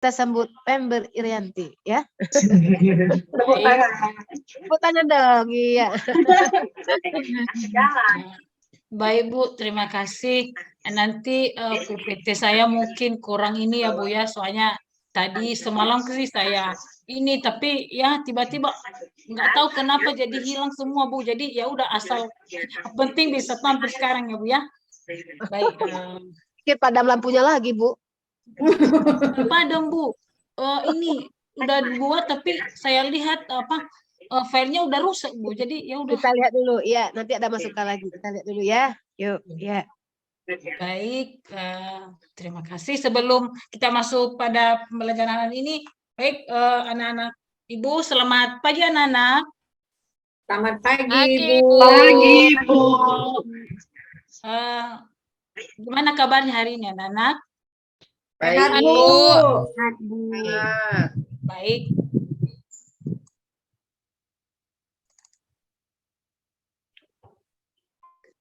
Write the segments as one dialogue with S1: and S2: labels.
S1: Kita sambut Pember Irianti ya.
S2: Tepuk tangan.
S1: Tepuk tangan dong, iya.
S3: Baik Bu, terima kasih. Nanti PPT saya mungkin kurang ini ya Bu ya, soalnya tadi semalam sih saya ini, tapi ya tiba-tiba nggak tahu kenapa jadi hilang semua Bu. Jadi ya udah asal penting bisa tampil sekarang ya Bu ya. Baik.
S1: Mungkin padam lampunya lagi Bu.
S3: Padam Bu. Ini udah dibuat tapi saya lihat apa filenya udah rusak Bu. Jadi ya udah.
S1: Kita lihat dulu ya, nanti ada masukan lagi. Kita lihat dulu ya. Yuk, ya.
S3: Baik, terima kasih. Sebelum kita masuk pada pembelajaran ini, baik anak-anak Ibu, selamat pagi anak-anak.
S2: Selamat pagi,
S4: Pagi,
S2: Bu.
S4: Pagi,
S2: Bu.
S3: Gimana kabarnya hari ini anak-anak?
S2: Sehat,
S4: Baik,
S2: Bu.
S1: Sehat, Bu.
S3: Baik.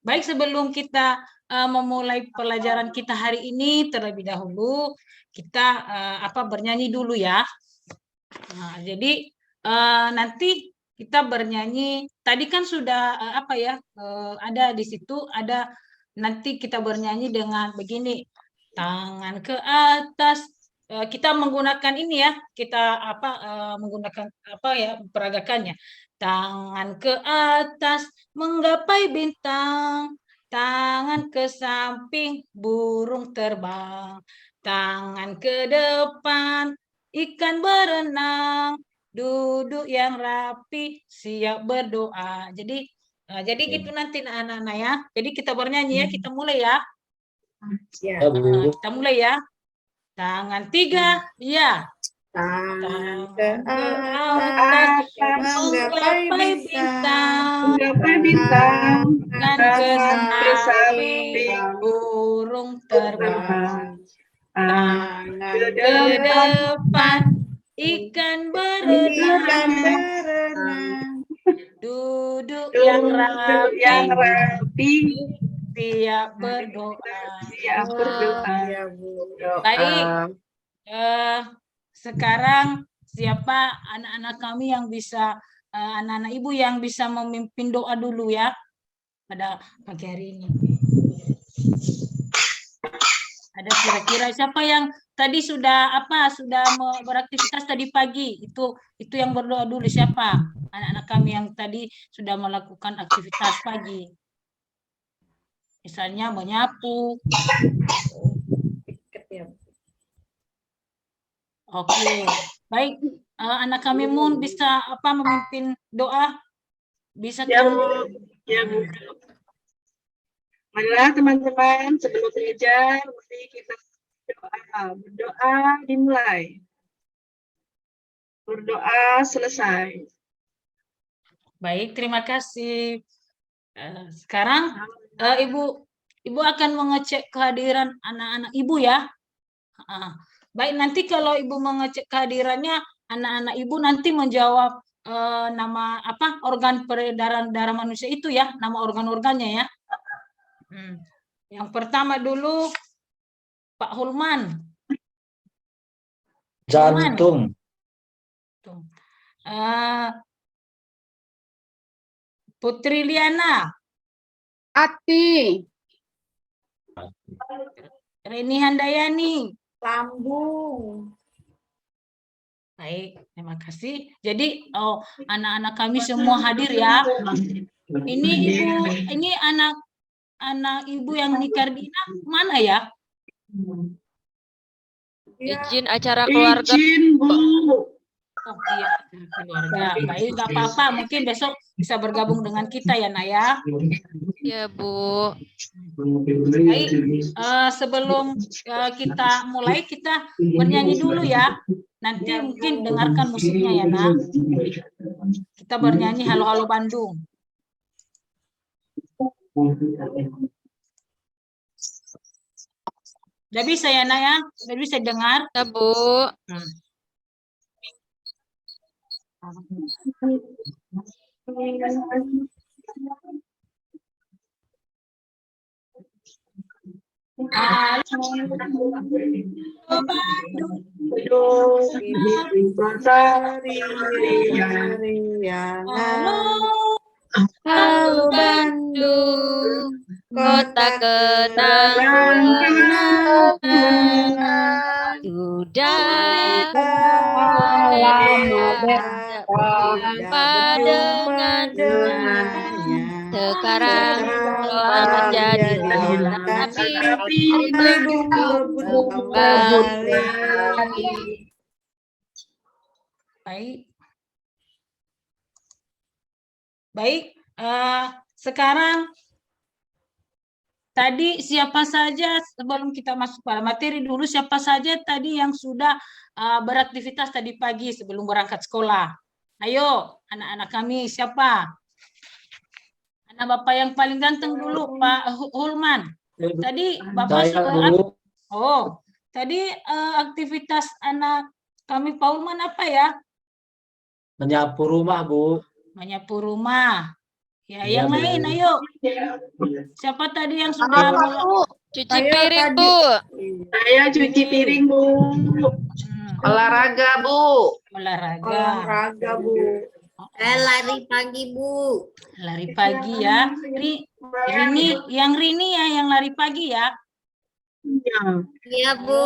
S3: Baik, sebelum kita memulai pelajaran kita hari ini, terlebih dahulu kita bernyanyi dulu ya. Nah, jadi nanti kita bernyanyi. Tadi kan sudah ada di situ ada nanti kita bernyanyi dengan begini, tangan ke atas. Kita menggunakan ini ya, kita menggunakan peragakannya. Tangan ke atas menggapai bintang, tangan ke samping burung terbang, tangan ke depan ikan berenang, duduk yang rapi siap berdoa. Jadi gitu nanti anak-anak ya. Jadi kita bernyanyi ya, kita mulai ya. Kita mulai ya. Tangan 3, ya.
S2: Tangan ke atas menggapai bintang,
S3: dan ke samping burung terbang, tangan ke depan ikan berenang, duduk yang rapi siap berdoa. Baik. Sekarang siapa anak-anak kami yang bisa anak-anak Ibu yang bisa memimpin doa dulu ya pada pagi hari ini. Ada kira-kira siapa yang tadi sudah beraktivitas tadi pagi? Itu yang berdoa dulu siapa? Anak-anak kami yang tadi sudah melakukan aktivitas pagi. Misalnya menyapu. Oke, baik. Anak kami Mun bisa memimpin doa? Bisa
S2: ya Bu. Marilah teman-teman sebelum belajar mari kita berdoa dimulai. Berdoa selesai.
S3: Baik, terima kasih. Sekarang Ibu akan mengecek kehadiran anak-anak Ibu ya. Baik, nanti kalau Ibu mengecek kehadirannya, anak-anak Ibu nanti menjawab nama organ peredaran darah manusia itu ya, nama organ-organnya ya. Yang pertama dulu Pak Hulman.
S5: Jantung.
S3: Putri Liana.
S4: hati,
S3: Reni Handayani.
S2: Lambung.
S3: Baik, terima kasih. Jadi anak-anak kami semua hadir ya. Ini anak Ibu yang Nikardina mana ya?
S4: izin acara keluarga.
S2: Izin, Bu.
S3: Oh iya, keluarga. Baik, nggak apa-apa. Mungkin besok bisa bergabung dengan kita ya, Naya.
S4: Ya, Bu.
S3: Baik, sebelum kita mulai, kita bernyanyi dulu ya. Nanti mungkin dengarkan musiknya ya, Nak. Kita bernyanyi Halo Halo Bandung. Udah bisa ya, Nak ya? Udah bisa dengar?
S4: Ya, Bu. Halo Bandung, kota kenangan, sudah berjumpa dengannya. Sekarang telah menjadi tapi kembali.
S3: Baik, sekarang tadi siapa saja sebelum kita masuk pada materi dulu, siapa saja tadi yang sudah beraktivitas tadi pagi sebelum berangkat sekolah? Ayo, anak-anak kami siapa? Anak Bapak yang paling ganteng dulu, Pak Hulman. Tadi Bapak tadi aktivitas anak kami Pak Hulman apa ya?
S5: Menyapu rumah, Bu.
S3: Menyapu rumah. Ya,
S5: Iya,
S3: yang
S5: Bu.
S3: lain, ayo. Siapa tadi yang sudah
S4: Cuci piring, Bu.
S2: Saya cuci piring, Bu.
S1: Olahraga, Bu.
S3: olahraga?
S2: Bu.
S1: Lari pagi, Bu.
S3: Lari pagi ya. Rini ya yang lari pagi ya.
S1: Iya, Bu.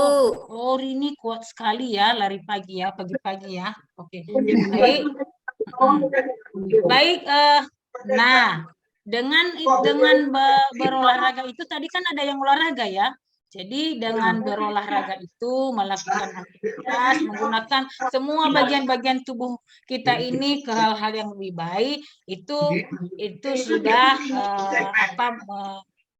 S3: Oh, Rini kuat sekali ya lari pagi ya, pagi-pagi ya. Oke. Baik. Baik, nah, dengan berolahraga itu tadi kan ada yang olahraga ya. Jadi dengan berolahraga itu melakukan aktivitas, menggunakan semua bagian-bagian tubuh kita ini ke hal-hal yang lebih baik, itu sudah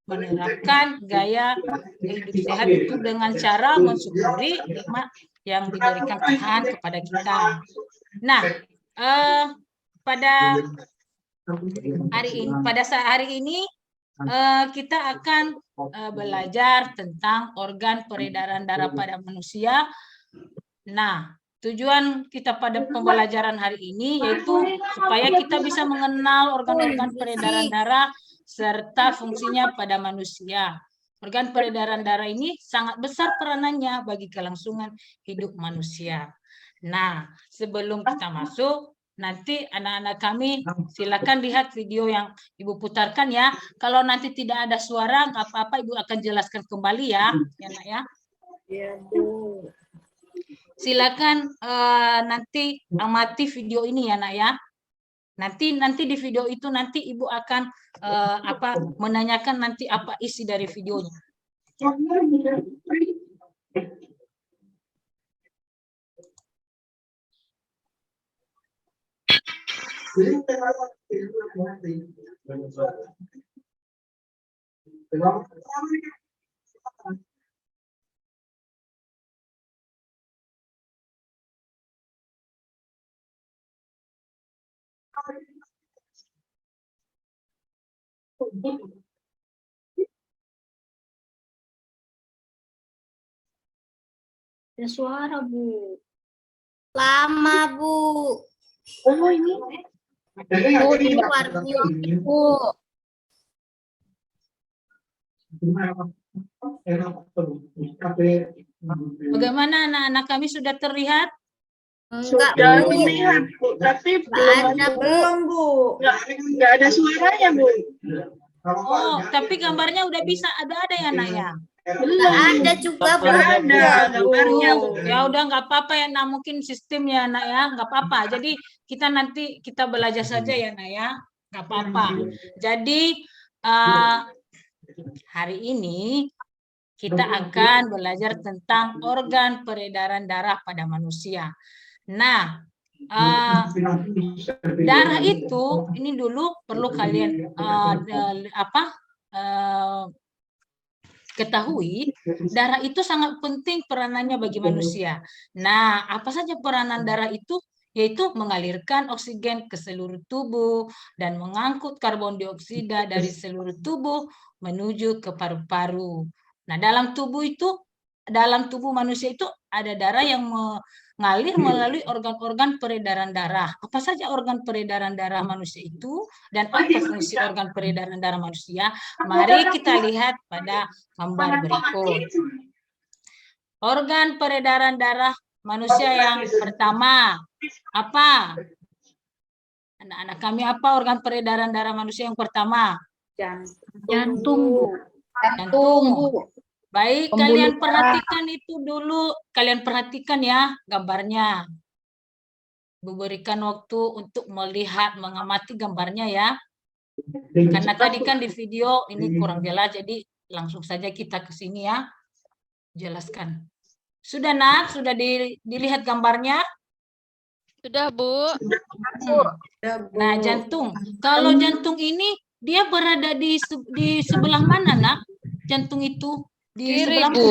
S3: menerapkan gaya hidup sehat itu dengan cara mensyukuri nikmat yang diberikan Tuhan kepada kita. Nah, pada hari ini kita akan belajar tentang organ peredaran darah pada manusia. Nah, tujuan kita pada pembelajaran hari ini yaitu supaya kita bisa mengenal organ-organ peredaran darah serta fungsinya pada manusia. Organ peredaran darah ini sangat besar peranannya bagi kelangsungan hidup manusia. Nah, sebelum kita masuk, nanti anak-anak kami silakan lihat video yang Ibu putarkan ya. Kalau nanti tidak ada suara, nggak apa-apa, Ibu akan jelaskan kembali ya, Nak ya. Silakan nanti amati video ini ya, Nak ya. Nanti di video itu nanti Ibu akan menanyakan nanti apa isi dari videonya.
S2: Ada suara, Bu.
S1: Lama, Bu.
S2: Oh, ini.
S1: Bu, di luar, Bu.
S3: Bagaimana anak-anak kami sudah terlihat?
S1: Enggak,
S2: Sudah
S1: Bu.
S2: terlihat, Bu. Tapi
S1: Belum, Bu.
S2: Nggak ada suaranya, Bu.
S3: Oh, tapi gambarnya udah bisa ada ya, Nak ya?
S1: Enggak ada juga, Bu.
S2: Ada gambarnya, Bu.
S3: Ya udah nggak apa-apa ya, Nak, mungkin sistemnya, Nak ya, nggak apa-apa. Jadi nanti kita belajar saja ya, Nak ya, nggak apa-apa. Jadi hari ini kita akan belajar tentang organ peredaran darah pada manusia. Nah, darah itu ini dulu perlu kalian ketahui, darah itu sangat penting peranannya bagi manusia. Nah, apa saja peranan darah itu? Yaitu mengalirkan oksigen ke seluruh tubuh dan mengangkut karbon dioksida dari seluruh tubuh menuju ke paru-paru. Nah, dalam tubuh itu dalam tubuh manusia itu ada darah yang mengalir melalui organ-organ peredaran darah. Apa saja organ peredaran darah manusia itu dan apa fungsi organ peredaran darah manusia? Mari kita lihat pada gambar berikut. Organ peredaran darah manusia yang pertama apa? Anak-anak kami apa organ peredaran darah manusia yang pertama?
S2: Jantung.
S3: Jantung. Baik,
S1: Pembuluh
S3: kalian
S1: darah.
S3: perhatikan itu dulu. Kalian perhatikan ya gambarnya. Bu berikan waktu untuk melihat, mengamati gambarnya ya. Karena tadi kan di video ini kurang jelas, jadi langsung saja kita ke sini ya. Jelaskan. Sudah nak? Sudah dilihat gambarnya?
S4: Sudah, Bu.
S3: Nah, jantung. Kalau jantung ini dia berada di sebelah mana, nak? Jantung itu di
S4: Kiri,
S3: sebelah
S4: Bu.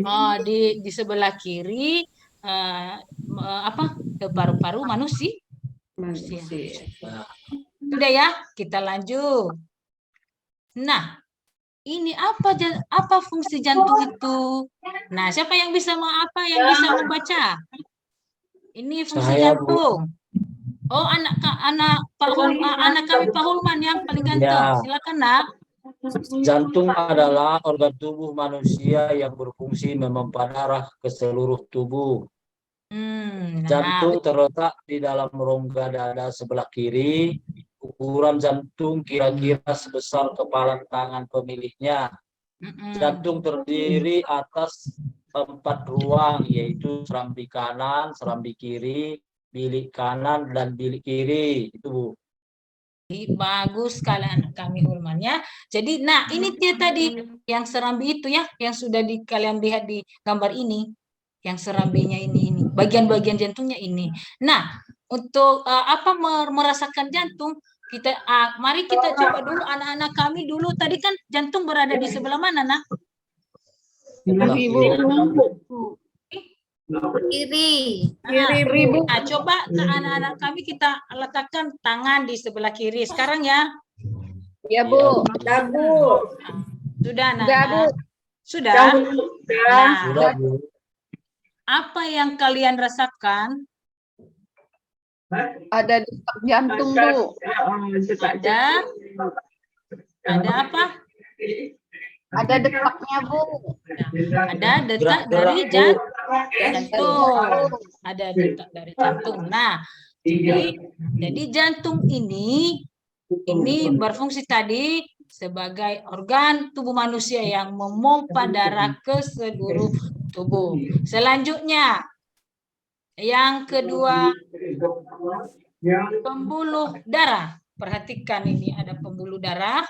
S3: Oh, di sebelah kiri ke paru-paru manusia. Sudah ya, kita lanjut. Nah, ini apa fungsi jantung itu? Nah, siapa yang bisa membaca? Ini fungsi
S5: Saya, Bu.
S3: jantung. Oh, anak kami Pak Hulman yang paling ganteng.
S5: Ya.
S3: Silakan, nak.
S5: Jantung adalah organ tubuh manusia yang berfungsi memompa darah ke seluruh tubuh.
S3: Nah,
S5: Jantung terletak di dalam rongga dada sebelah kiri. Ukuran jantung kira-kira sebesar kepalan tangan pemiliknya. Jantung terdiri atas 4 ruang, yaitu serambi kanan, serambi kiri, bilik kanan, dan bilik kiri. Itu, Bu.
S3: bagus kalian kami Hulman ya. Jadi, nah ini dia tadi yang serambi itu ya, yang sudah kalian lihat di gambar ini, yang serambinya ini, bagian-bagian jantungnya ini. Nah, untuk merasakan jantung, mari kita coba dulu anak-anak kami dulu. Tadi kan jantung berada di sebelah mana, nak?
S5: Sebelah kiri.
S2: Kiri.
S3: Nah, coba anak-anak kami kita letakkan tangan di sebelah kiri sekarang ya.
S1: Ya, Bu.
S3: Sudah, nak?
S1: Sudah, Bu.
S3: Sudah. Nah,
S5: Sudah, Bu.
S3: apa yang kalian rasakan?
S1: Ada detak jantung, Bu.
S3: Ada apa?
S1: Ada detaknya, Bu.
S3: Ada detak dari jantung. Ada detak dari jantung. Nah, jadi jantung ini berfungsi tadi sebagai organ tubuh manusia yang memompa darah ke seluruh tubuh. Selanjutnya, yang kedua, pembuluh darah. Perhatikan ini ada pembuluh darah.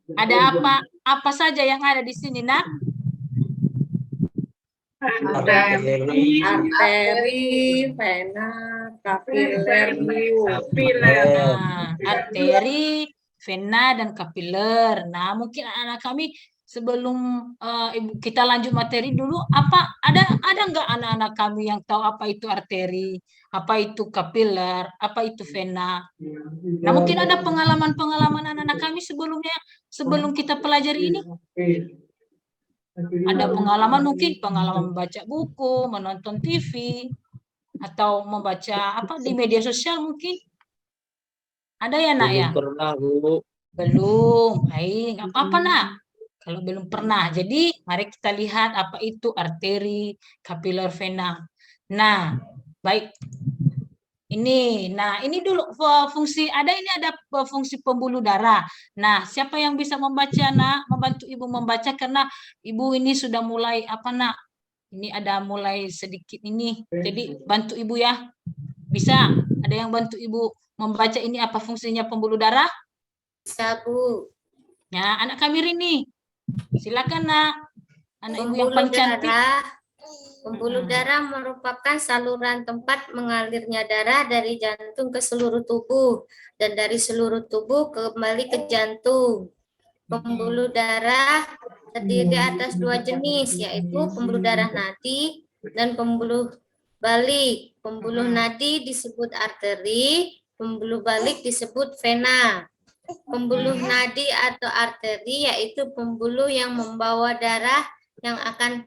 S3: Ada apa saja yang ada di sini, nak?
S5: Arteri,
S2: vena,
S3: Arteri, vena, dan kapiler. Nah, mungkin anak-anak kami sebelum kita lanjut materi dulu, ada nggak anak-anak kami yang tahu apa itu arteri, apa itu kapiler, apa itu vena? Nah, mungkin ada pengalaman-pengalaman anak-anak kami sebelum kita pelajari ini. Ada pengalaman membaca buku, menonton TV, atau membaca di media sosial mungkin. Ada ya, nak ya?
S5: belum pernah, Bu.
S3: Belum. Baik, nggak apa-apa, nak. Kalau belum pernah. Jadi, mari kita lihat apa itu arteri, kapiler, vena. Nah, baik. Ini dulu fungsi ada fungsi pembuluh darah. Nah, siapa yang bisa membaca, nak? Membantu ibu membaca karena ibu ini sudah mulai nak? Ini ada mulai sedikit ini. Jadi bantu ibu ya. Bisa? Ada yang bantu ibu membaca ini apa fungsinya pembuluh darah?
S6: Bisa, Bu.
S3: Ya, anak kami Rini. Silakan, nak. Anak ibu yang paling cantik.
S6: Pembuluh darah merupakan saluran tempat mengalirnya darah dari jantung ke seluruh tubuh dan dari seluruh tubuh kembali ke jantung. Pembuluh darah terdiri atas 2 jenis, yaitu pembuluh darah nadi dan pembuluh balik. Pembuluh nadi disebut arteri, pembuluh balik disebut vena. Pembuluh nadi atau arteri yaitu pembuluh yang membawa darah yang akan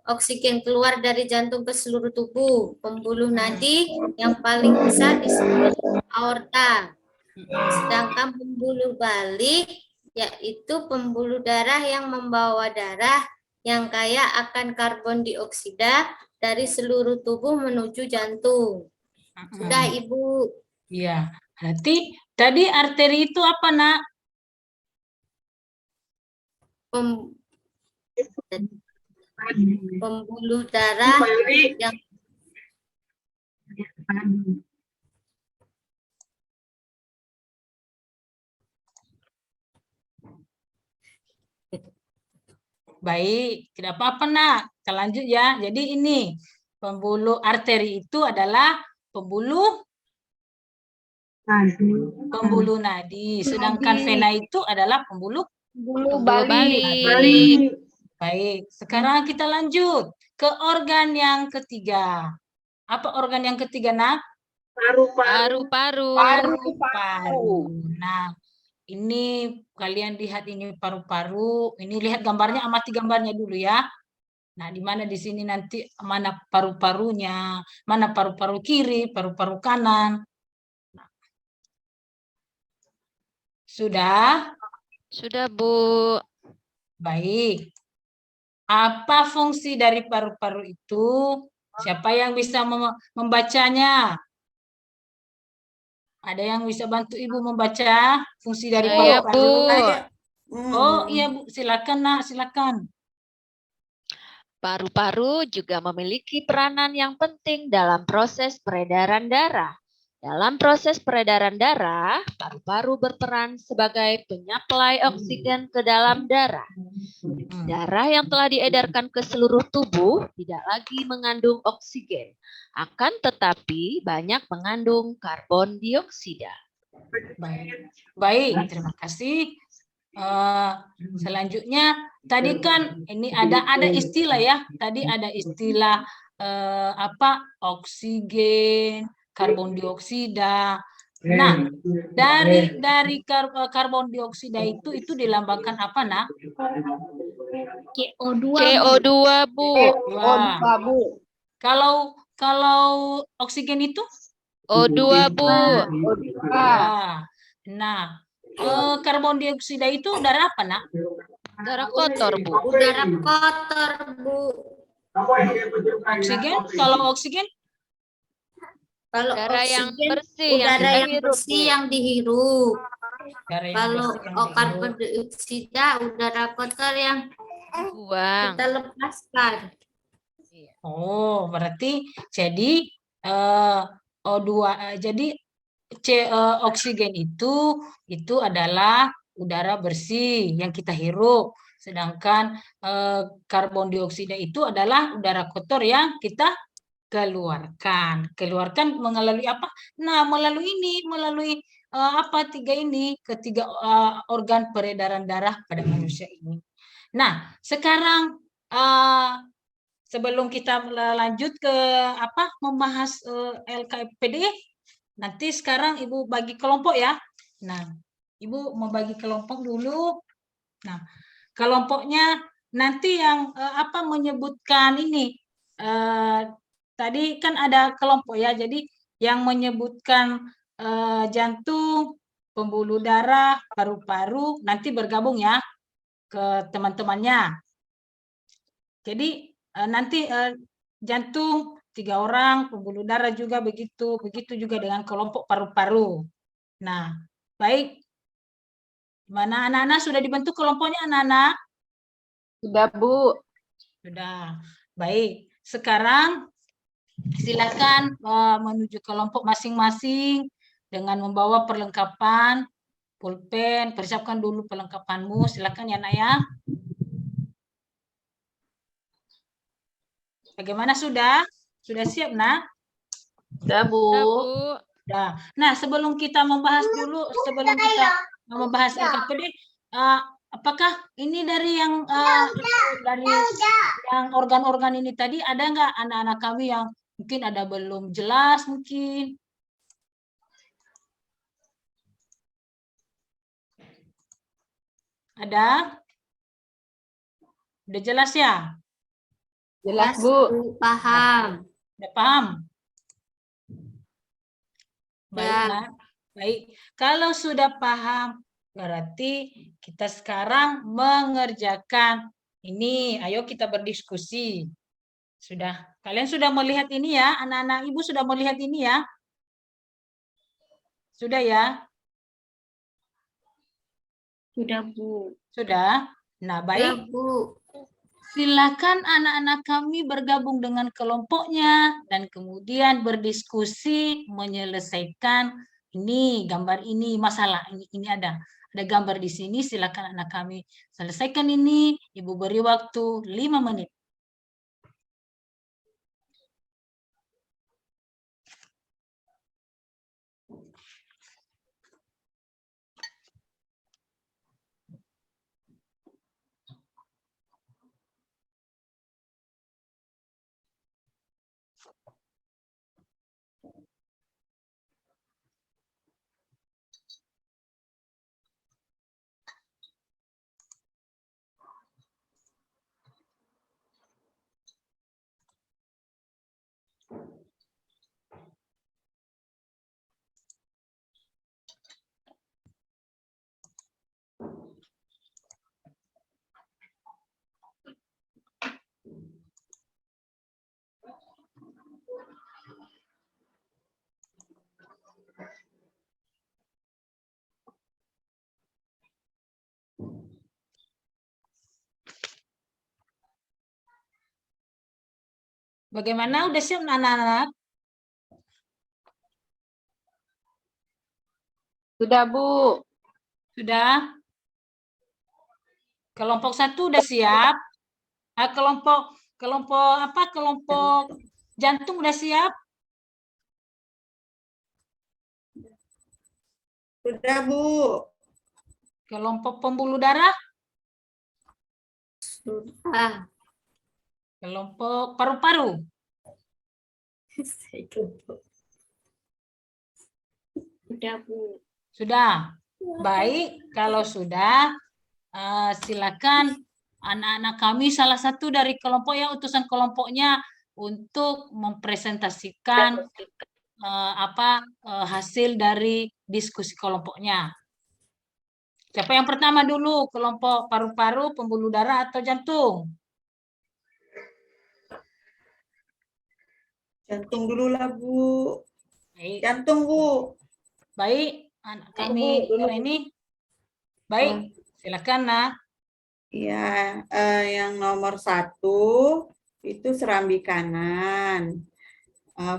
S6: oksigen keluar dari jantung ke seluruh tubuh. Pembuluh nadi yang paling besar disebut aorta. Sedangkan pembuluh balik yaitu pembuluh darah yang membawa darah yang kaya akan karbon dioksida dari seluruh tubuh menuju jantung. Sudah, Ibu.
S3: Iya, berarti tadi arteri itu apa, Nak?
S6: Pembuluh darah yang
S3: Baik, tidak apa-apa, Nak. Kita lanjut ya. Jadi ini pembuluh arteri itu adalah pembuluh nadi, sedangkan vena itu adalah pembuluh
S1: Bulu
S4: balik.
S3: Baik, sekarang kita lanjut ke organ yang ketiga. Apa organ yang ketiga, Nak?
S4: Paru-paru.
S3: Paru-paru. Nah, ini kalian lihat ini paru-paru. Ini lihat gambarnya, amati gambarnya dulu ya. Nah, di mana di sini nanti mana paru-parunya, mana paru-paru kiri, paru-paru kanan. Nah. Sudah?
S4: Sudah, Bu.
S3: Baik. Apa fungsi dari paru-paru itu? Siapa yang bisa membacanya? Ada yang bisa bantu Ibu membaca fungsi dari
S4: Saya,
S3: paru-paru?
S4: Bu.
S3: Oh iya Bu, silakan Nak, silakan.
S4: Paru-paru juga memiliki peranan yang penting dalam proses peredaran darah. Dalam proses peredaran darah, paru-paru berperan sebagai penyaplai oksigen ke dalam darah. Darah yang telah diedarkan ke seluruh tubuh tidak lagi mengandung oksigen, akan tetapi banyak mengandung karbon dioksida.
S3: Baik, terima kasih. Selanjutnya, tadi kan ini ada istilah ya. Tadi ada istilah oksigen, karbon dioksida. Nah, dari karbon dioksida itu dilambangkan apa, Nak?
S4: CO2, Bu.
S3: Wah. Kalau oksigen itu?
S4: O2, Bu.
S3: Nah, karbon dioksida itu udara apa, Nak?
S4: Udara kotor, Bu.
S6: Udara kotor, Bu.
S3: Oksigen, kalau oksigen?
S6: Kalau
S4: Udara yang
S6: oksigen,
S4: bersih,
S6: udara yang
S4: dihirup,
S6: bersih
S4: Bu.
S6: yang dihirup.
S3: Udara yang
S6: Kalau
S3: bersih yang dihirup.
S6: karbon dioksida, udara kotor yang
S4: Buang.
S6: kita lepaskan.
S3: Oh, berarti jadi O2 jadi oksigen itu adalah udara bersih yang kita hirup, sedangkan karbon dioksida itu adalah udara kotor yang kita keluarkan melalui apa? Nah, melalui ketiga organ peredaran darah pada manusia ini. Nah, sekarang sebelum kita lanjut ke membahas LKPD, nanti sekarang Ibu bagi kelompok ya. Nah, Ibu membagi kelompok dulu. Nah, kelompoknya nanti yang menyebutkan ini. Tadi kan ada kelompok ya, jadi yang menyebutkan jantung, pembuluh darah, paru-paru, nanti bergabung ya ke teman-temannya. Jadi nanti jantung 3 orang, pembuluh darah juga begitu juga dengan kelompok paru-paru. Nah, baik. Mana anak-anak sudah dibentuk kelompoknya, anak-anak?
S1: Sudah, Bu.
S3: Sudah. Baik. Sekarang silakan menuju kelompok masing-masing dengan membawa perlengkapan, pulpen, persiapkan dulu perlengkapanmu. Silakan ya, Nak ya. Bagaimana sudah? Sudah siap, Nak?
S1: Sudah, Bu.
S3: Sudah. Nah, sebelum kita membahas LKPD, apakah ini dari yang organ-organ ini tadi ada nggak anak-anak kami yang mungkin ada belum jelas mungkin? Ada? Udah jelas ya?
S1: Jelas, Bu.
S2: Paham.
S3: Udah paham? Baik,
S2: Ya.
S3: Nak. Baik. Kalau sudah paham, berarti kita sekarang mengerjakan ini. Ayo kita berdiskusi. Sudah. Kalian sudah melihat ini ya? Anak-anak Ibu sudah melihat ini ya? Sudah ya?
S2: Sudah, Bu.
S3: Sudah? Nah, baik.
S2: Ya, Bu.
S3: Silakan anak-anak kami bergabung dengan kelompoknya dan kemudian berdiskusi menyelesaikan ini gambar ini masalah ini ada gambar di sini. Silakan anak kami selesaikan ini. Ibu beri waktu 5 menit. Bagaimana? Udah siap anak-anak?
S1: Sudah, Bu.
S3: Sudah? Kelompok 1 udah siap? Kelompok apa? Kelompok jantung udah siap?
S7: Sudah, Bu.
S3: Kelompok pembuluh darah?
S2: Sudah.
S3: Kelompok paru-paru?
S2: Sudah, Bu.
S3: Sudah. Baik, kalau sudah, silakan anak-anak kami salah satu dari kelompok yang utusan kelompoknya untuk mempresentasikan hasil dari diskusi kelompoknya. Siapa yang pertama dulu? Kelompok paru-paru, pembuluh darah, atau jantung?
S7: Jantung dulu lah, Bu.
S3: Baik,
S7: Jantung, Bu.
S3: baik. Anak kami ini. Baik, silakan, Nak.
S7: Ya, yang nomor 1 itu serambi kanan.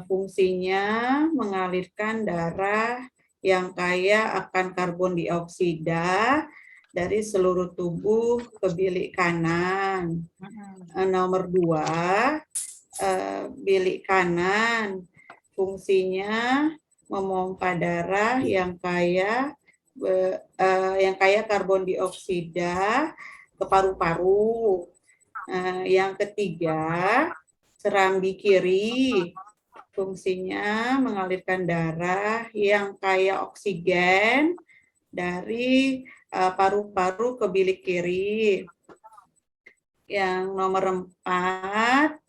S7: Fungsinya mengalirkan darah yang kaya akan karbon dioksida dari seluruh tubuh ke bilik kanan. Nomor 2, bilik kanan fungsinya memompa darah yang kaya karbon dioksida ke paru-paru. Yang ketiga, serambi kiri fungsinya mengalirkan darah yang kaya oksigen dari paru-paru ke bilik kiri. Yang nomor 4,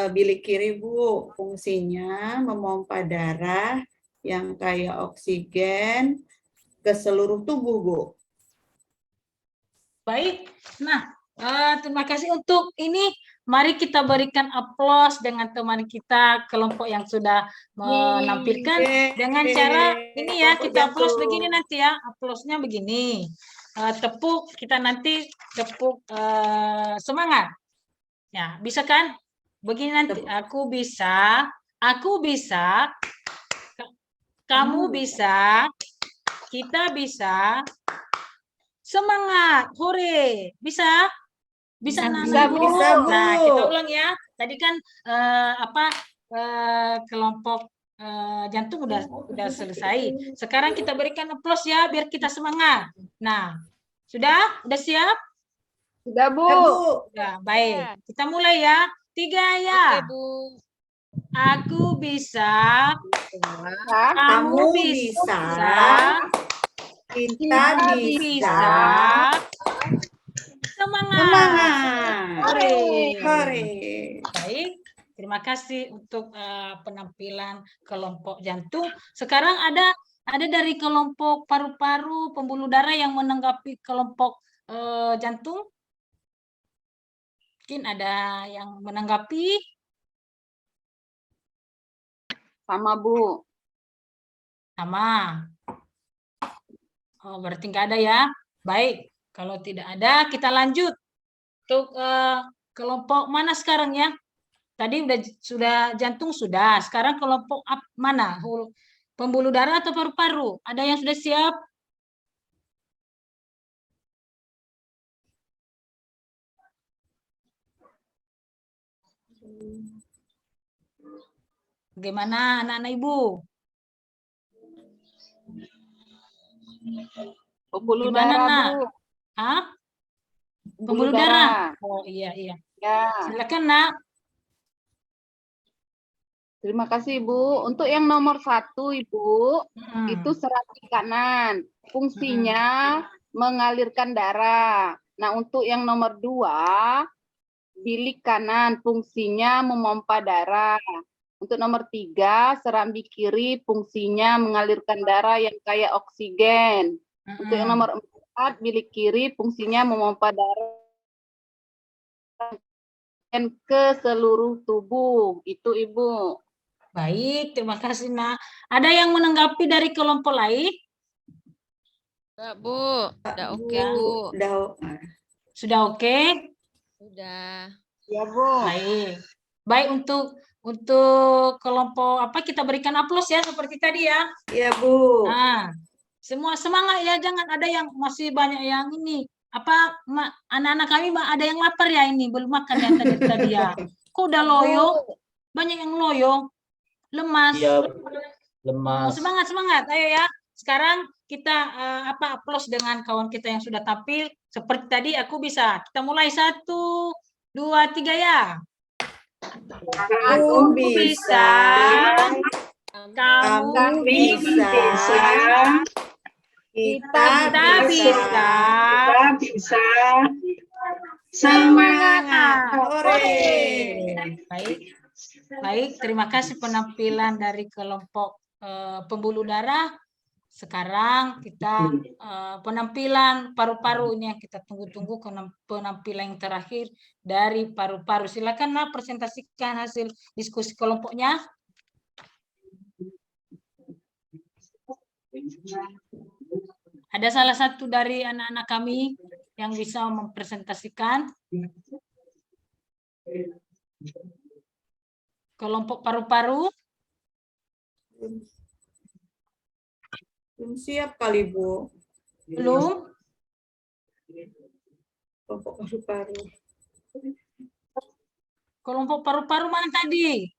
S7: bilik kiri, Bu, fungsinya memompa darah yang kaya oksigen ke seluruh tubuh, Bu.
S3: Baik, nah terima kasih untuk ini. Mari kita berikan aplaus dengan teman kita, kelompok yang sudah menampilkan dengan cara ini ya, kita aplaus begini nanti ya, aplausnya begini. Tepuk, kita nanti tepuk semangat. Ya, bisa kan? Begini nanti, aku bisa, kamu bisa, kita bisa, semangat, hore, bisa? Bisa, Bu. Nah, kita ulang ya. Tadi kan kelompok jantung udah selesai. Sekarang kita berikan aplaus ya, biar kita semangat. Nah, sudah? Udah siap?
S1: Sudah, Bu.
S3: Sudah, baik. Kita mulai ya. 3 ya.
S4: Oke, Bu.
S3: Aku bisa.
S7: Kamu bisa. Kita bisa.
S3: Semangat.
S7: Semangat.
S3: Hore.
S7: Hore.
S3: Baik, terima kasih untuk penampilan kelompok jantung. Sekarang ada dari kelompok paru-paru, pembuluh darah yang menanggapi kelompok jantung. Mungkin ada yang menanggapi.
S8: Sama, Bu.
S3: Sama. Oh, berarti nggak ada ya. Baik, kalau tidak ada, kita lanjut. Untuk kelompok mana sekarang ya? Tadi sudah jantung sudah. Sekarang kelompok mana? Pembuluh darah atau paru-paru? Ada yang sudah siap? Bagaimana anak-anak Ibu?
S8: Pembuluh
S3: Gimana,
S8: darah,
S3: Nak?
S8: Bu.
S3: Hah? Pembuluh darah. Oh iya.
S8: Ya,
S3: Silakan, Nak.
S8: terima kasih, Bu. Untuk yang nomor 1, Ibu, itu serambi kanan. Fungsinya mengalirkan darah. Nah, untuk yang nomor 2, bilik kanan. Fungsinya memompa darah. Untuk nomor 3, serambi kiri. Fungsinya mengalirkan darah yang kayak oksigen. Untuk yang nomor 4, bilik kiri. Fungsinya memompa darah ke seluruh tubuh. Itu, Ibu.
S3: Baik, terima kasih, Nak. Ada yang menanggapi dari kelompok lain?
S4: Enggak, Bu. Udah oke, Bu.
S3: Sudah oke?
S4: Sudah.
S8: Ya, Bu.
S3: Baik untuk kelompok apa kita berikan aplaus ya seperti tadi ya.
S7: Iya, Bu.
S3: Nah, semua semangat ya, jangan ada yang masih banyak yang ini. Apa anak-anak kami ada yang lapar ya ini, belum makan ya tadi ya. Kok udah loyo? Banyak yang loyo. Lemas.
S5: Iya, lemas.
S3: Semangat. Ayo ya. Sekarang kita aplaus dengan kawan kita yang sudah tampil. Seperti tadi aku bisa. Kita mulai 1, 2, 3 ya.
S7: Aku bisa.
S3: Kamu
S7: bisa. Kita bisa. Semangat. Hore.
S3: Baik, terima kasih penampilan dari kelompok pembuluh darah. Sekarang kita penampilan paru-paru ini yang kita tunggu-tunggu, penampilan yang terakhir dari paru-paru. Silakan Nak presentasikan hasil diskusi kelompoknya. Ada salah satu dari anak-anak kami yang bisa mempresentasikan kelompok paru-paru.
S7: Belum siap kali, Bu.
S3: Belum?
S7: Kelompok paru-paru.
S3: Kelompok paru-paru mana tadi?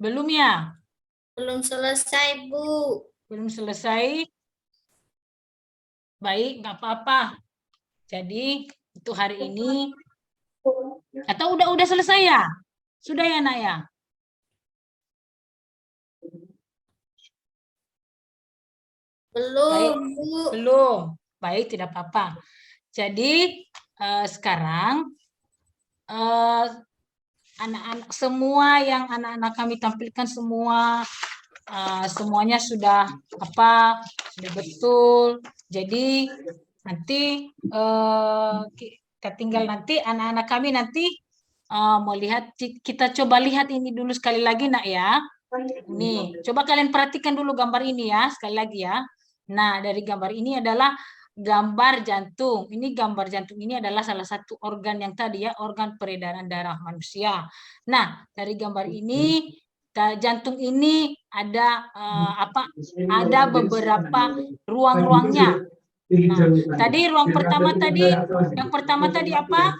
S3: Belum ya?
S6: Belum selesai, Bu.
S3: Belum selesai? Baik, nggak apa-apa. Jadi, untuk hari ini, atau udah selesai ya? Sudah ya, Nak ya?
S6: Belum,
S3: Baik.
S6: Bu.
S3: Belum. Baik, tidak apa-apa. Jadi, sekarang anak-anak semua yang anak-anak kami tampilkan semuanya sudah sudah betul. Jadi nanti kita tinggal nanti anak-anak kami nanti melihat, kita coba lihat ini dulu sekali lagi Nak ya. Nih, coba kalian perhatikan dulu gambar ini ya, sekali lagi ya. Nah, dari gambar ini adalah gambar jantung. Ini gambar jantung ini adalah salah satu organ yang tadi ya, organ peredaran darah manusia. Nah, dari gambar ini jantung ini ada ada beberapa ruang-ruangnya. Nah, tadi ruang pertama tadi, yang pertama tadi apa?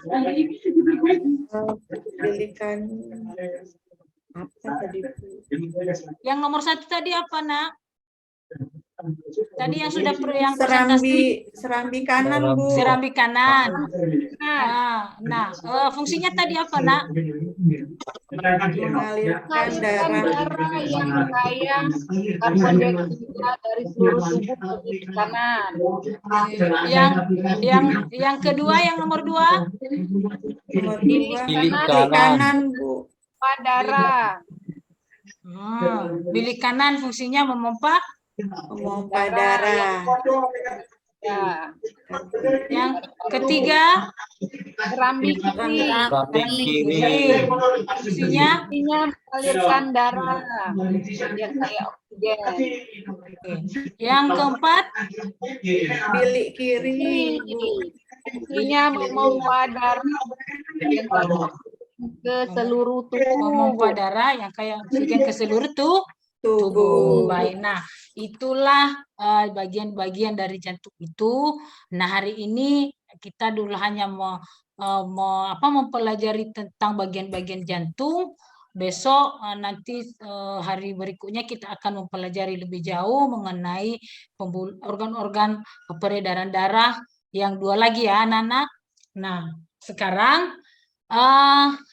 S7: Bilikan apa tadi, Bu?
S3: Yang nomor 1 tadi apa, Nak? Tadi yang sudah yang presentasi
S7: Serambi kanan, Bu.
S3: serambi kanan. Nah, fungsinya tadi apa, Nak?
S7: Mengalirkan darah.
S8: darah yang kaya karbon dioksida dari seluruh tubuh ke bilik kanan.
S3: Yang kedua, yang nomor 2?
S7: Nomor
S8: Bilik
S7: 2,
S5: Bilik
S8: kanan
S7: bilik
S5: kanan.
S7: kanan, Bu.
S8: pompa darah.
S3: Bilik kanan fungsinya memompa.
S7: Memompa darah.
S8: Ya.
S3: Yang ketiga,
S8: Keramik kiri.
S5: Keramik kiri.
S3: fungsinya
S8: Mengalirkan darah yang kaya oksigen.
S3: yang keempat,
S7: Bilik kiri, Bu.
S8: Fungsinya memompa darah yang kaya oksigen ke seluruh tubuh.
S3: memompa darah yang kayak oksigen ke seluruh
S7: Tubuh.
S3: tubuh. Baik, nah itulah bagian-bagian dari jantung itu. Nah, hari ini kita dulu hanya mempelajari tentang bagian-bagian jantung. Besok nanti hari berikutnya kita akan mempelajari lebih jauh mengenai organ-organ peredaran darah yang 2 lagi ya, anak-anak. Nah, sekarang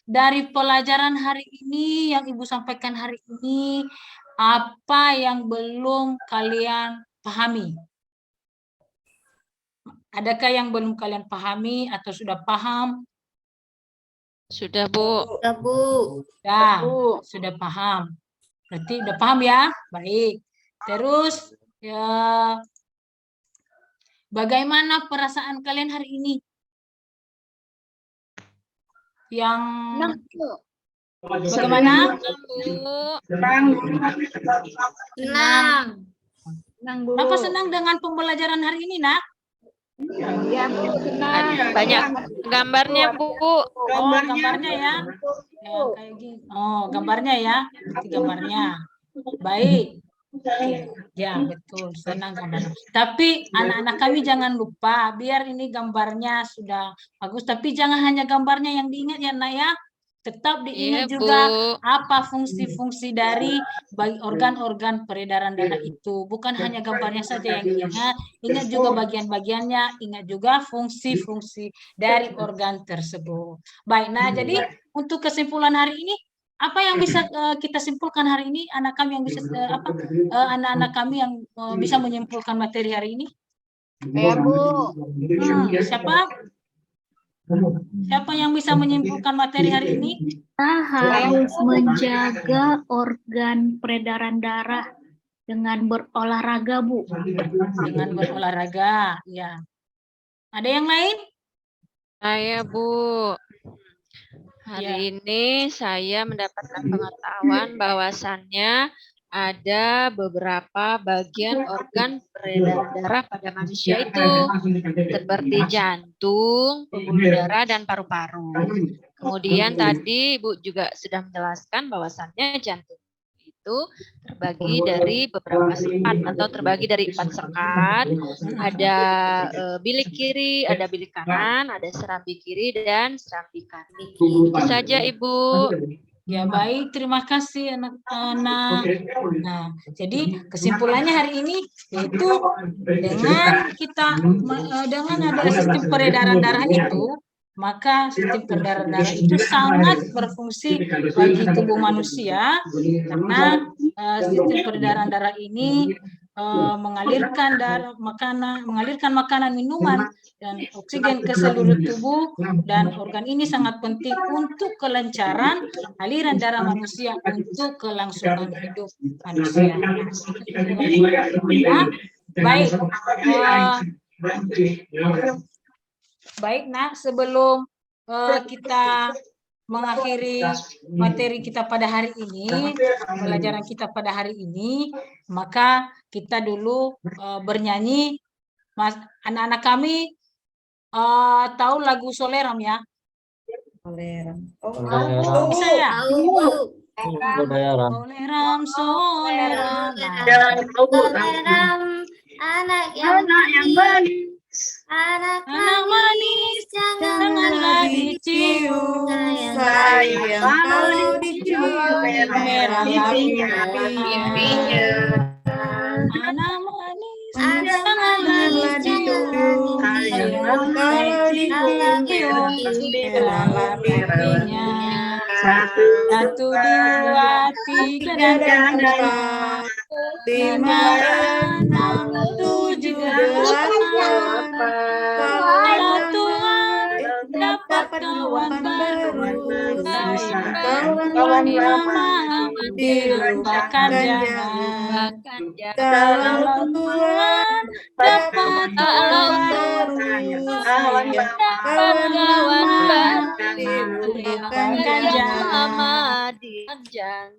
S3: dari pelajaran hari ini yang Ibu sampaikan hari ini, apa yang belum kalian pahami? Adakah yang belum kalian pahami atau sudah paham?
S4: Sudah, Bu.
S6: Bu.
S3: Ya, sudah paham. Berarti udah paham ya? Baik. Terus, ya, bagaimana perasaan kalian hari ini? Yang bagaimana?
S6: Senang.
S3: Kenapa senang dengan pembelajaran hari ini, Nak?
S8: Ya, Bu, senang.
S4: Banyak gambarnya, Bu.
S3: Oh, gambarnya ya. Ya, kayak gini. Oh, gambarnya ya. Seperti gambarnya. Baik. Oke. Ya, betul. Senang gambarnya. Tapi anak-anak kami jangan lupa, biar ini gambarnya sudah bagus, tapi jangan hanya gambarnya yang diingat ya, Nak ya. Tetap diingat
S4: Iya,
S3: juga
S4: Bu.
S3: apa fungsi-fungsi dari organ-organ peredaran darah itu. Bukan hanya gambarnya saja yang diingat, ingat juga bagian-bagiannya, ingat juga fungsi-fungsi dari organ tersebut. Baik, nah jadi untuk kesimpulan hari ini, apa yang bisa kita simpulkan hari ini, anak kami yang bisa anak-anak kami yang bisa menyimpulkan materi hari ini?
S8: Ya, Bu.
S3: Siapa? Siapa yang bisa menyimpulkan materi hari ini?
S2: Kita harus menjaga organ peredaran darah dengan berolahraga, Bu.
S3: Dengan berolahraga, ya. Ada yang lain?
S4: Saya, Bu. Hari ini saya mendapatkan pengetahuan bahwasannya ada beberapa bagian organ peredaran darah pada manusia itu, seperti jantung, pembuluh darah, dan paru-paru. Kemudian tadi Ibu juga sudah menjelaskan bahwasannya jantung itu terbagi dari beberapa sekat atau terbagi dari 4 sekat. Ada bilik kiri, ada bilik kanan, ada serambi kiri dan serambi kanan. Itu saja, Ibu.
S3: Ya baik, terima kasih anak-anak. Nah, jadi kesimpulannya hari ini yaitu dengan ada sistem peredaran darah itu, maka sistem peredaran darah itu sangat berfungsi bagi tubuh manusia karena sistem peredaran darah ini mengalirkan makanan, minuman dan oksigen ke seluruh tubuh, dan organ ini sangat penting untuk kelancaran aliran darah manusia untuk kelangsungan hidup manusia. Ya, baik. Baik, Nak, sebelum kita mengakhiri materi kita pada hari ini, pelajaran kita pada hari ini, maka kita dulu bernyanyi. Anak-anak kami tahu lagu Soleram ya?
S7: Soleram.
S3: Bisa ya?
S5: Soleram.
S3: Soleram, soleram.
S6: Soleram, anak yang manis. Anak manis,
S3: Janganlah dicium,
S7: Sayang kalau dicium
S3: merah
S7: pipinya.
S3: anak manis,
S6: Janganlah
S3: janganlah
S7: dicium,
S3: dicium,
S7: sayang kalau dicium
S3: cium di dalam pipinya. 1, 2, 3 dan 4, 5, 6, 7, 8. Kalau Tuhan dapat kawan baru, kawan lama dilupakan jangan. Kalau Tuhan dapat kawan baru, kawan dilupakan jangan.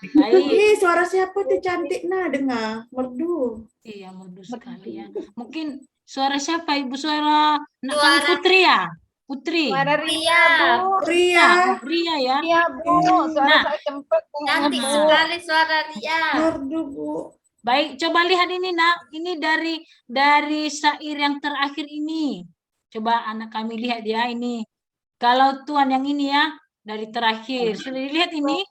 S3: Baik.
S7: Ih, suara siapa tuh cantik nah dengar merdu.
S3: Iya, merdu sekali ya. Mungkin suara siapa? Ibu suara anak kami Putri ya? Putri.
S1: Suara Ria, Bu.
S7: Ria,
S3: Ria ya.
S1: Iya, Bu. Suara
S3: Nah.
S1: saya cempet.
S6: Cantik sekali suara Ria.
S7: merdu Bu.
S3: Baik, coba lihat ini nak. Ini dari syair yang terakhir ini. Coba anak kami lihat ya ini. Kalau Tuhan yang ini ya, dari terakhir. Sudah dilihat ini?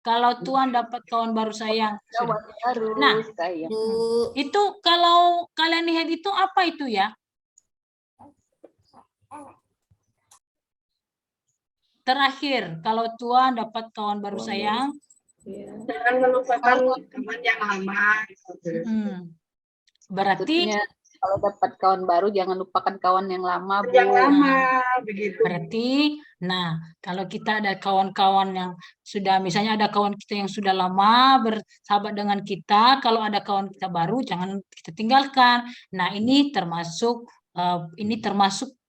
S3: Kalau Tuhan dapat kawan baru sayang. Sudah. Nah,
S6: Bu.
S3: itu kalau kalian lihat itu apa itu ya? Terakhir, kalau Tuhan dapat kawan baru sayang.
S1: Jangan melupakan teman yang lama.
S3: Berarti
S8: Kalau dapat kawan baru jangan lupakan kawan yang lama, Bu.
S1: Yang lama, begitu.
S3: berarti, nah kalau kita ada kawan-kawan yang sudah, misalnya ada kawan kita yang sudah lama bersahabat dengan kita, kalau ada kawan kita baru jangan kita tinggalkan. Nah ini termasuk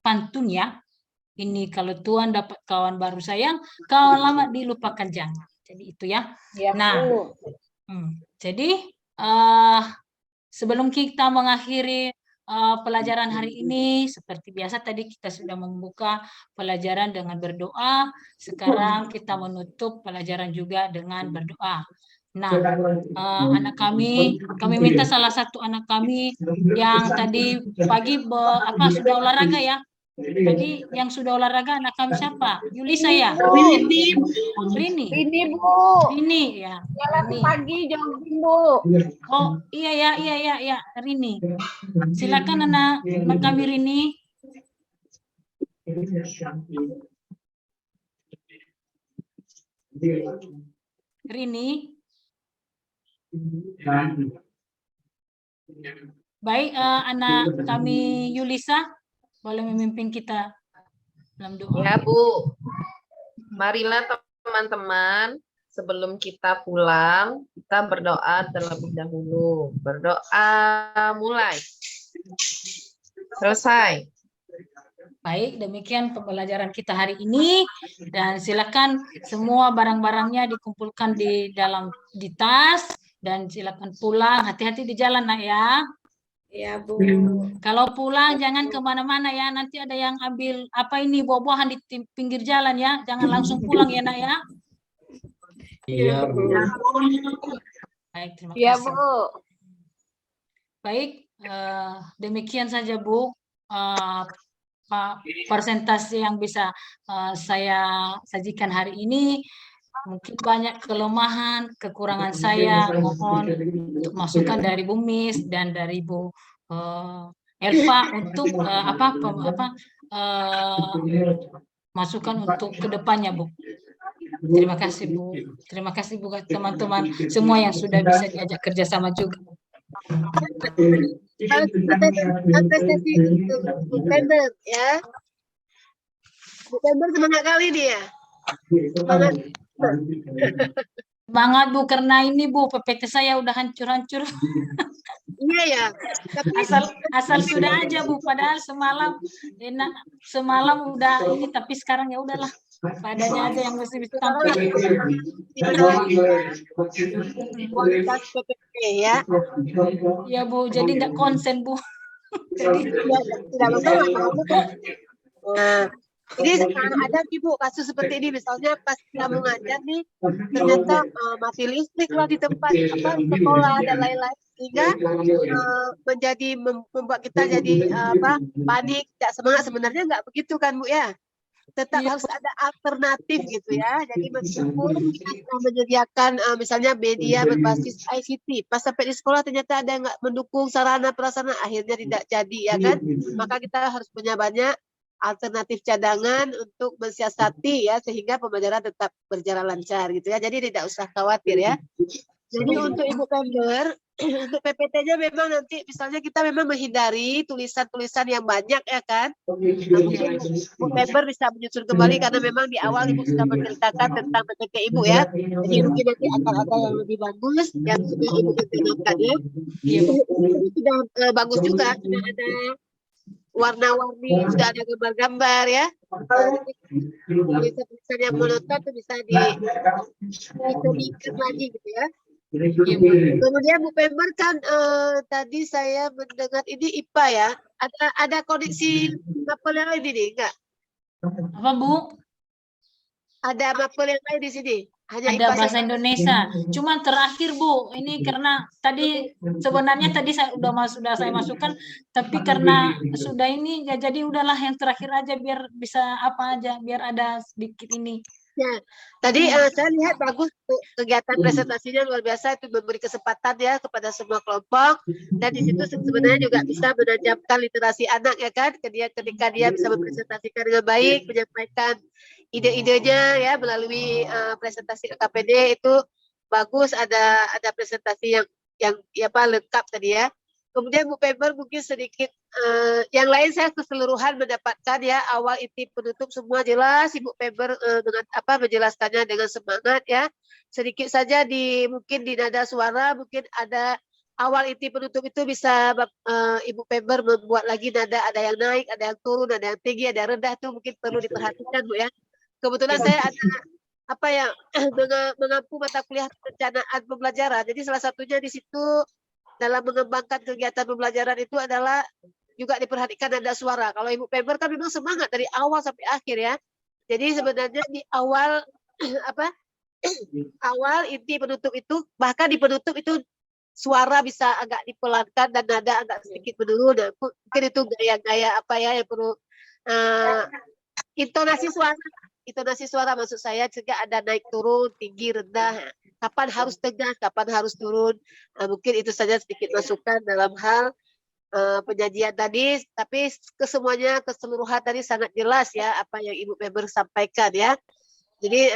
S3: pantun ya. Ini kalau Tuhan dapat kawan baru sayang, kawan lama dilupakan jangan. Jadi itu ya.
S8: Ya,
S3: Nah,
S8: Bu.
S3: jadi sebelum kita mengakhiri pelajaran hari ini, seperti biasa tadi kita sudah membuka pelajaran dengan berdoa. Sekarang kita menutup pelajaran juga dengan berdoa. Nah, anak kami minta salah satu anak kami yang tadi pagi sudah olahraga ya. Tadi yang sudah olahraga anak kami siapa? Yulisa ya? Rini.
S8: Ini, Bu.
S3: Rini ya.
S8: Jalan
S3: Rini.
S8: pagi jogging, Bu.
S3: Oh iya ya Rini. Silakan anak kami Rini. Rini. Baik, anak kami Yulisa boleh memimpin kita dalam doa.
S9: Ya, Bu. Marilah teman-teman, sebelum kita pulang, kita berdoa terlebih dahulu. Berdoa mulai. Selesai.
S3: Baik, demikian pembelajaran kita hari ini, dan silakan semua barang-barangnya dikumpulkan di tas, dan silakan pulang. Hati-hati di jalan nak ya.
S7: Ya Bu.
S3: Kalau pulang jangan kemana-mana ya, nanti ada yang ambil buah-buahan di pinggir jalan ya, jangan langsung pulang ya nak ya.
S5: Iya, Bu.
S3: Baik, terima
S8: Ya,
S3: kasih.
S8: Bu.
S3: Baik, demikian saja Bu. Persentase yang bisa saya sajikan hari ini. Mungkin banyak kelemahan, kekurangan saya, mohon untuk masukan dari Bu Miss dan dari Bu Elva untuk masukan untuk kedepannya Bu. Terima kasih Bu. Terima kasih buat teman-teman semua yang sudah bisa diajak kerjasama juga.
S1: Apresiasi untuk September ya. September semangat kali dia. Semangat.
S3: Semangat Bu, karena ini Bu, PPT saya udah hancur-hancur.
S1: Iya ya. Tapi
S3: Asal sudah aja Bu, padahal semalam udah ini, tapi sekarang ya udahlah. Padanya aja yang mesti tampil.
S1: kualitas PPP ya.
S3: Ya Bu, jadi nggak konsen Bu. Jadi
S1: Tidak masalah. Nah, jadi sekarang ada Ibu kasus seperti ini, misalnya pas kita mengajar nih, ternyata mati listrik lah di tempat sekolah dan lain-lain, sehingga membuat kita jadi panik, tidak semangat. Sebenarnya nggak begitu kan Bu ya? Tetap harus ada alternatif gitu ya. Jadi meskipun kita sudah menyediakan misalnya media berbasis ICT, pas sampai di sekolah ternyata ada yang nggak mendukung sarana prasarana, akhirnya tidak jadi ya kan? Maka kita harus punya banyak alternatif cadangan untuk mensiasati ya sehingga pembelajaran tetap berjalan lancar gitu ya. Jadi tidak usah khawatir ya. Jadi untuk Ibu Pember, untuk PPT-nya memang nanti misalnya kita memang menghindari tulisan-tulisan yang banyak ya kan. Mungkin Ibu Pember bisa menyusun kembali karena memang di awal Ibu sudah menceritakan tentang PPT Ibu ya. Jadi mungkin nanti akan ada yang lebih bagus yang sudah Ibu rencanakan ya. Ini sudah bagus juga, sudah ada warna-warni, sudah ada gambar-gambar ya. Tulisan-tulisan yang monoton itu bisa diikat lagi gitu ya. Kemudian Bu Pember kan tadi saya mendengar ini IPA ya. Ada koneksi mapel yang lain ini enggak?
S3: Apa Bu?
S1: Ada mapel yang lain di sini? Hanya
S3: Ada
S1: IPA
S3: bahasa
S1: saja?
S3: Indonesia. Cuma terakhir Bu, ini karena tadi sebenarnya tadi saya sudah saya masukkan, tapi karena sudah ini ya jadi udahlah yang terakhir aja biar bisa apa aja, biar ada sedikit ini.
S1: Ya, tadi saya lihat bagus kegiatan presentasinya luar biasa, itu memberi kesempatan ya kepada semua kelompok, dan di situ sebenarnya juga bisa menajamkan literasi anak ya kan, ketika dia bisa mempresentasikan dengan baik, menyampaikan ide-idenya ya melalui presentasi KPD itu bagus, ada presentasi yang lengkap tadi ya. Kemudian Bu Pember mungkin sedikit yang lain saya keseluruhan mendapatkan ya, awal inti penutup semua jelas Ibu Pember dengan menjelaskannya dengan semangat ya. Sedikit saja mungkin di nada suara mungkin ada awal inti penutup itu bisa Ibu Pember membuat lagi nada, ada yang naik, ada yang turun, ada yang tinggi, ada yang rendah, itu mungkin perlu diperhatikan Bu ya. Kebetulan saya ada mengampu mata kuliah perencanaan pembelajaran. Jadi salah satunya di situ dalam mengembangkan kegiatan pembelajaran itu adalah juga diperhatikan nada suara. Kalau Ibu Pember kan memang semangat dari awal sampai akhir ya. Jadi sebenarnya di awal awal inti penutup itu, bahkan di penutup itu suara bisa agak dipelankan dan nada agak sedikit menurun. Nah, mungkin itu gaya-gaya yang perlu intonasi suara maksud saya, sehingga ada naik turun, tinggi, rendah. Kapan harus tegas, kapan harus turun. Mungkin itu saja sedikit masukan dalam hal penyajian tadi, tapi keseluruhan tadi sangat jelas ya apa yang Ibu Pember sampaikan ya. Jadi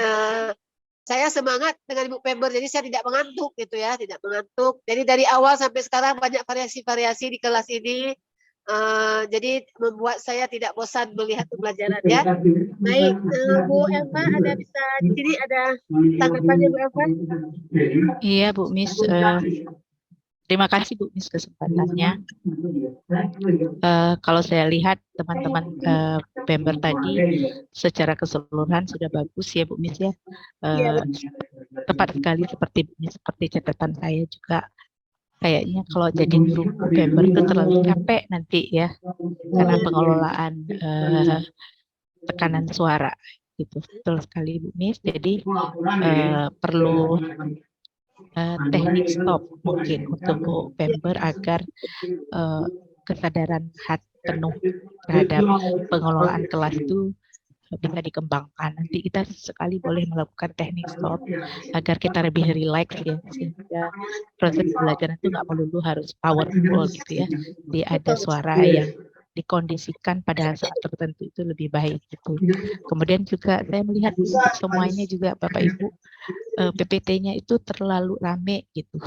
S1: saya semangat dengan Ibu Pember, jadi saya tidak mengantuk gitu ya, tidak mengantuk. Jadi dari awal sampai sekarang banyak variasi-variasi di kelas ini. Jadi membuat saya tidak bosan melihat pembelajaran ya. Baik, Bu Elva bisa di sini ada tanggapannya Bu Elva?
S10: Iya Bu Miss, terima kasih Bu Miss kesempatannya. Kalau saya lihat teman-teman Pember tadi secara keseluruhan sudah bagus ya Bu Miss ya. Tepat sekali seperti catatan saya juga. Kayaknya kalau jadi guru Pember itu terlalu capek nanti ya, karena pengelolaan tekanan suara gitu. Betul sekali Bu Miss. Jadi perlu teknik stop mungkin untuk Bu Pember agar kesadaran penuh terhadap pengelolaan kelas itu bisa dikembangkan. Nanti kita sekali boleh melakukan teknik stop agar kita lebih relax ya, sehingga proses belajar itu nggak melulu harus powerful gitu ya. Jadi ada suara yang dikondisikan pada saat tertentu itu lebih baik gitu. Kemudian juga saya melihat semuanya juga Bapak Ibu PPT-nya itu terlalu rame gitu.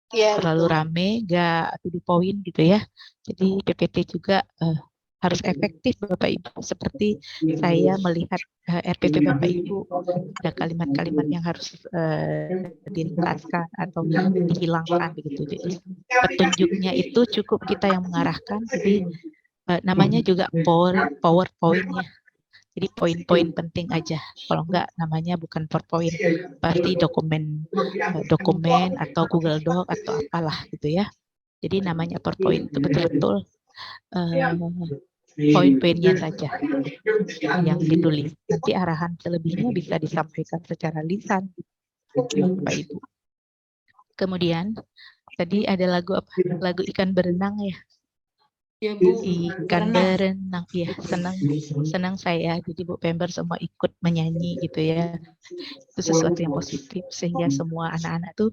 S10: Terlalu rame, nggak to the point gitu ya. Jadi PPT juga harus efektif Bapak Ibu, seperti saya melihat RPP Bapak Ibu ada kalimat-kalimat yang harus diringkaskan atau dihilangkan begitu. Jadi petunjuknya itu cukup kita yang mengarahkan. Jadi namanya juga PowerPoint ya. Jadi poin-poin penting aja. Kalau enggak namanya bukan PowerPoint, pasti dokumen atau Google Doc atau apalah gitu ya. Jadi namanya PowerPoint itu betul-betul poin-poinnya saja yang ditulis. Nanti arahan selebihnya bisa disampaikan secara lisan, Bapak Ibu. Kemudian tadi ada lagu ikan berenang ya.
S3: Ya Bu,
S10: Ikan berenang ya, senang saya. Jadi Bu Pember semua ikut menyanyi gitu ya. Itu sesuatu yang positif sehingga semua anak-anak tuh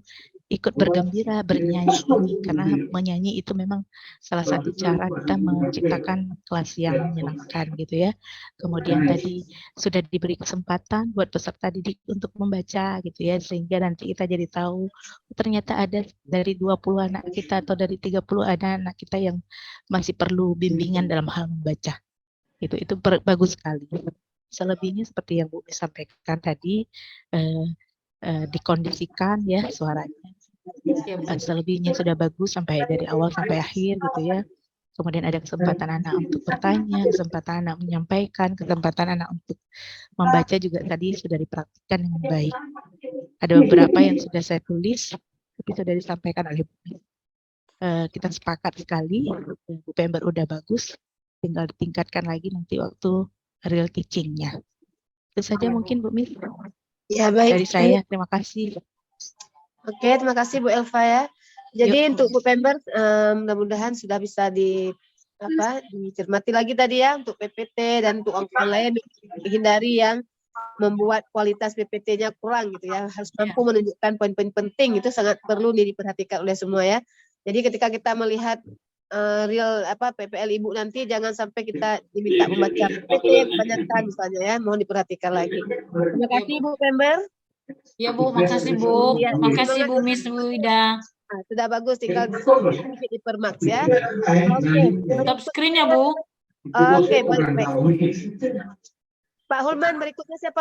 S10: ikut bergembira, bernyanyi, karena menyanyi itu memang salah satu cara kita menciptakan kelas yang menyenangkan gitu ya. Kemudian tadi sudah diberi kesempatan buat peserta didik untuk membaca gitu ya, sehingga nanti kita jadi tahu ternyata ada dari 20 anak kita atau dari 30 anak kita yang masih perlu bimbingan dalam hal membaca. Itu bagus sekali. Selebihnya seperti yang Bu sampaikan tadi, dikondisikan ya suaranya. Selebihnya sudah bagus sampai dari awal sampai akhir gitu ya. Kemudian ada kesempatan anak untuk bertanya, kesempatan anak menyampaikan, kesempatan anak untuk membaca juga tadi sudah dipraktikkan dengan baik. Ada beberapa yang sudah saya tulis, tapi sudah disampaikan oleh Bu. Kita sepakat sekali, Bu Pember udah bagus, tinggal ditingkatkan lagi nanti waktu real teaching-nya. Itu saja mungkin Bu Mis.
S1: Ya, baik.
S10: Dari saya, terima kasih.
S1: Oke, terima kasih Bu Elva ya. Jadi untuk Bu Pember, mudah-mudahan sudah bisa dicermati lagi tadi ya untuk PPT dan untuk anggaran lain, dihindari yang membuat kualitas PPT-nya kurang gitu ya. Harus mampu menunjukkan poin-poin penting, itu sangat perlu diperhatikan oleh semua ya. Jadi ketika kita melihat real PPL Ibu nanti, jangan sampai kita diminta membaca PPT kebanyakan misalnya ya, mohon diperhatikan lagi. Terima kasih Bu Pember.
S3: Ya Bu, makasih Bu.
S1: Ya,
S3: Makasih
S1: semangat.
S3: Bu Miss Wida.
S1: Nah, sudah bagus, tinggal sedikit dipermaks ya. Oke.
S3: Stop screen ya Bu.
S1: Oke, baik. Pak Hulman, berikutnya siapa?